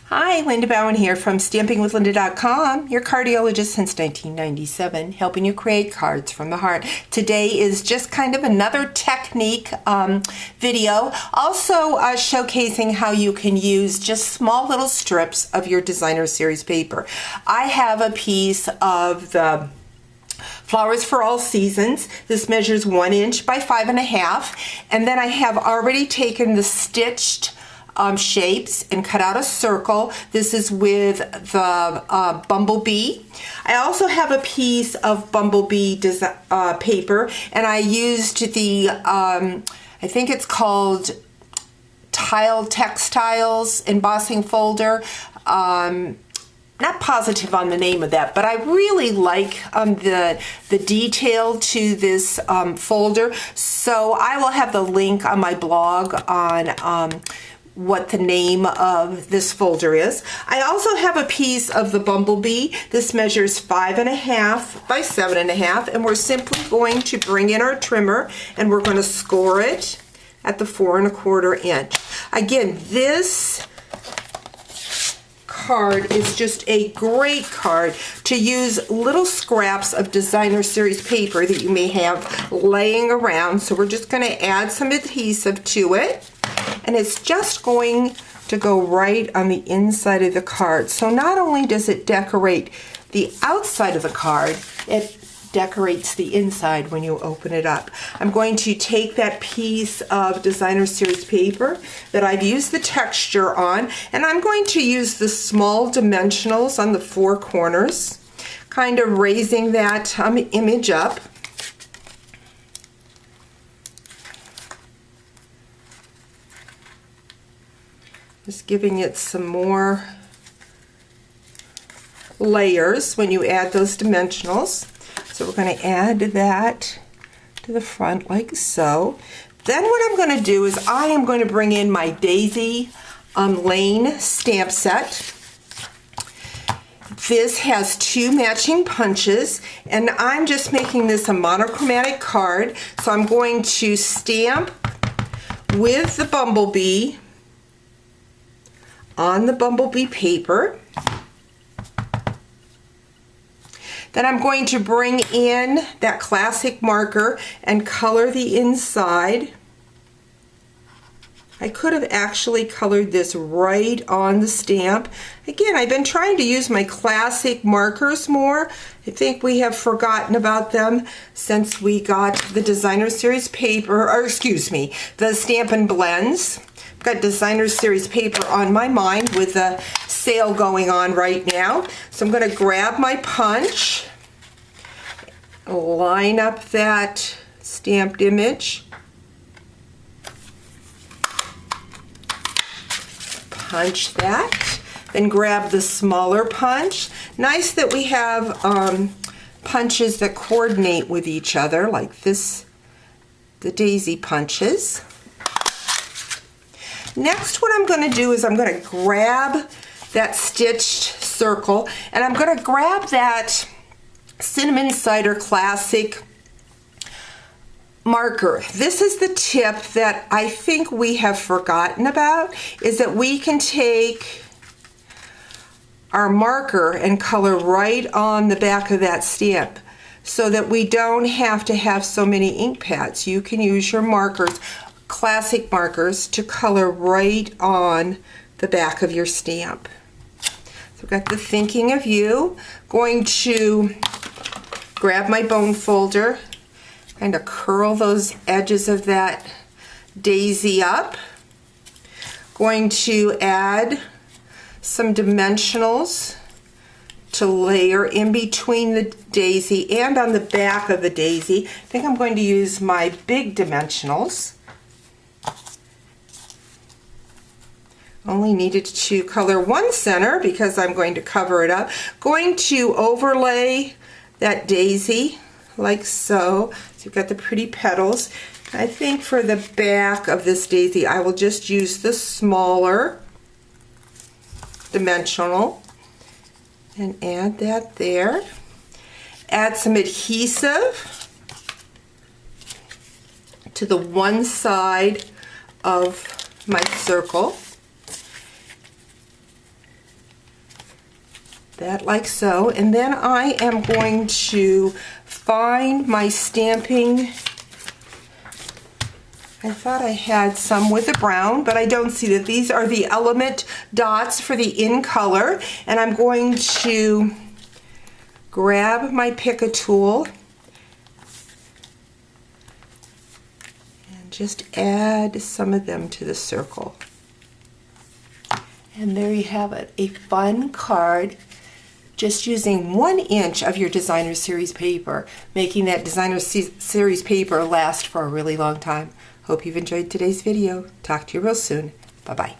Hi, Linda Bowen here from StampingWithLinda.com, your cardiologist since 1997, helping you create cards from the heart. Today is just kind of another technique video, also showcasing how you can use just small little strips of your designer series paper. I have a piece of the Flowers for All Seasons. This measures 1 inch by 5.5, and then I have already taken the stitched shapes and cut out a circle. This is with the bumblebee. I also have a piece of bumblebee paper, and I used the I think it's called Tile Textiles embossing folder. Not positive on the name of that, but I really like the detail to this folder. So I will have the link on my blog on what the name of this folder is. I also have a piece of the bumblebee. This measures 5.5 by 7.5, and we're simply going to bring in our trimmer and we're going to score it at the 4.25 inch. Again, this card is just a great card to use little scraps of designer series paper that you may have laying around. So we're just going to add some adhesive to it, and it's just going to go right on the inside of the card. So not only does it decorate the outside of the card, it decorates the inside when you open it up. I'm going to take that piece of designer series paper that I've used the texture on, and I'm going to use the small dimensionals on the 4 corners, kind of raising that image up. Just giving it some more layers when you add those dimensionals. So we're going to add that to the front like so. Then what I'm going to do is I am going to bring in my Daisy Lane stamp set. This has 2 matching punches, and I'm just making this a monochromatic card. So I'm going to stamp with the bumblebee on the bumblebee paper. Then I'm going to bring in that classic marker and color the inside. I could have actually colored this right on the stamp. Again, I've been trying to use my classic markers more. I think we have forgotten about them since we got the designer series paper, or excuse me, the Stampin' Blends. I've got designer series paper on my mind with a sale going on right now. So I'm going to grab my punch, line up that stamped image, punch that, then grab the smaller punch. Nice that we have punches that coordinate with each other like this, the daisy punches. Next, what I'm going to do is I'm going to grab that stitched circle, and I'm going to grab that Cinnamon Cider Classic marker. This is the tip that I think we have forgotten about, is that we can take our marker and color right on the back of that stamp so that we don't have to have so many ink pads. You can use your markers, classic markers, to color right on the back of your stamp. So I've got the thinking of you. Going to grab my bone folder, kind of curl those edges of that daisy up. Going to add some dimensionals to layer in between the daisy and on the back of the daisy. I think I'm going to use my big dimensionals. Only needed to color one center because I'm going to cover it up. Going to overlay that daisy like so. So you've got the pretty petals. I think for the back of this daisy I will just use the smaller dimensional and add that there. Add some adhesive to the one side of my circle. that like so. And then I am going to find my stamping. I thought I had some with the brown, but I don't see that. These are the element dots for the in color. And I'm going to grab my pick-a tool and just add some of them to the circle. And there you have it, a fun card, just using 1 inch of your designer series paper, making that designer series paper last for a really long time. Hope you've enjoyed today's video. Talk to you real soon. Bye-bye.